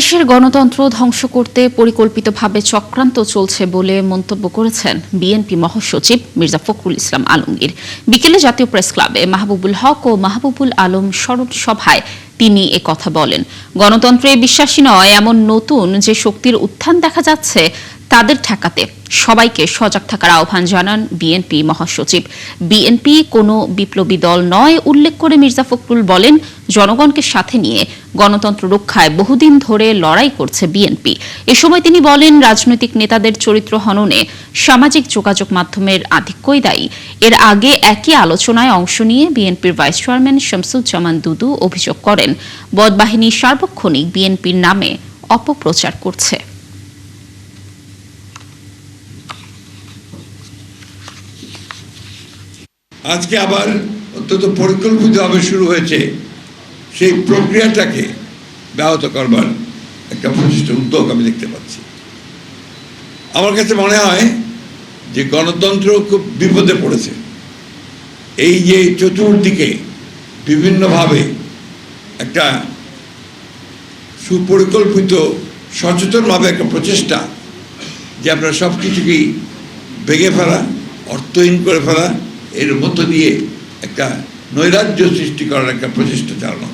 দেশের গণতন্ত্র ধ্বংস করতে পরিকল্পিতভাবে চক্রান্ত চলছে বলে মন্তব্য করেছেন বিএনপি মহাসচিব মির্জা ফখরুল ইসলাম আলমগীর। বিকেলে জাতীয় প্রেস ক্লাবে মাহবুবুল হক ও মাহবুবুল আলম স্মরণ সভায় তিনি একথা বলেন। গণতন্ত্রে বিশ্বাসী নয় এমন নতুন যে শক্তির উত্থান দেখা যাচ্ছে তাদের ঠেকাতে সবাইকে সজাগ থাকার আহ্বান জানান বিএনপি মহাসচিব। বিএনপি কোনো বিপ্লবী দল নয় উল্লেখ করে মির্জা ফখরুল বলেন, জনগণকে সাথে নিয়ে গণতন্ত্র রক্ষায় বহুদিন ধরে লড়াই করছে বিএনপি। এ সময় তিনি বলেন, রাজনৈতিক নেতাদের চরিত্র হননে সামাজিক যোগাযোগ মাধ্যমের আধিক্যই দায়ী। এর আগে একই আলোচনায় অংশ নিয়ে বিএনপির ভাইস চেয়ারম্যান শামসুজ্জামান দুদু অভিযোগ করেন, বদবাহিনী সার্বক্ষণিক বিএনপির নামে অপপ্রচার করছে। আজকে আবার অত্যন্ত পরিকল্পিতভাবে শুরু হয়েছে সেই প্রক্রিয়াটাকে ব্যাহত করবার একটা প্রচেষ্ট উদ্যোগ আমি দেখতে পাচ্ছি। আমার কাছে মনে হয় যে গণতন্ত্র খুব বিপদে পড়েছে। এই যে চতুর্দিকে বিভিন্নভাবে একটা সুপরিকল্পিত সচেতনভাবে একটা প্রচেষ্টা যে আপনারা সব কিছুকেই ভেঙে ফেলা, অর্থহীন করে ফেলা, এর মধ্য দিয়ে একটা নৈরাজ্য সৃষ্টি করার একটা প্রচেষ্টা চালানো।